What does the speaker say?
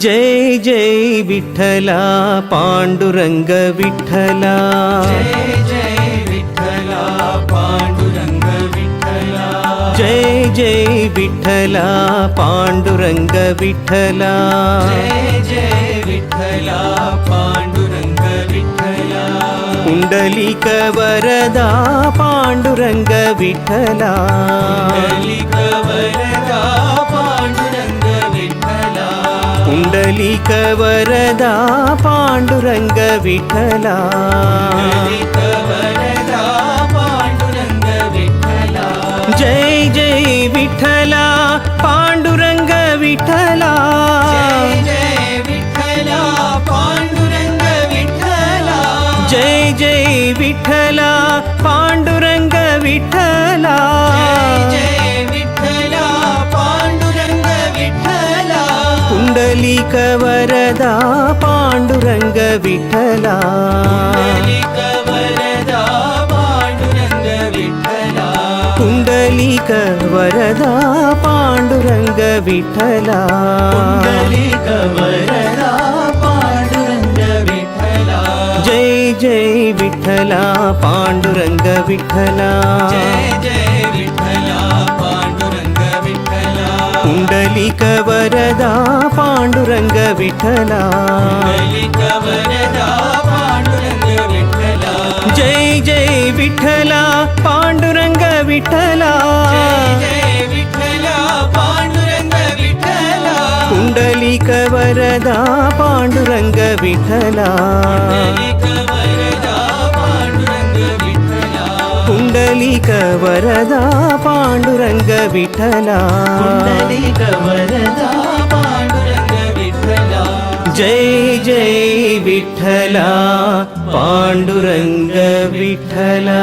Jai Jai Vitthala Panduranga Vitthala Jai Jai Vitthala Panduranga Vitthala Jai Jai Vitthala Panduranga Vitthala Jai Jai Vitthala Panduranga Vitthala Kundalik Varada Panduranga Vitthala Kundalik Varada Panduranga Vitthala Kundalik Varada Panduranga Vitthala Kundalik Varada Panduranga Vitthala Jai Jai Vitthala Panduranga Vitthala Jai Jai Vitthala Panduranga Vitthala Jai Jai Vitthala Panduranga Vitthala Jai Vitthala Panduranga Vitthala Kundalik Varada Panduranga Vitthala Kundalik Varada Panduranga Vitthala Kundalik Varada Panduranga Vitthala Kundalik Varada Panduranga Vitthala Jai Jai Vitthala Panduranga Vitthala Jai Jai Vitthala Panduranga Vitthala Kundalik Varada Panduranga Vitthala Kundalik Varada Panduranga Vitthala Jai Jai Vitthala Panduranga Vitthala Jai Jai Vitthala Panduranga Vitthala Kundalik Varada Panduranga Vitthala Kundalik Varada Panduranga Vitthala Kundalik Varada Panduranga Vitthala Kundalik Varada Panduranga Vitthala Jai Jai Vitthala Panduranga Vitthala.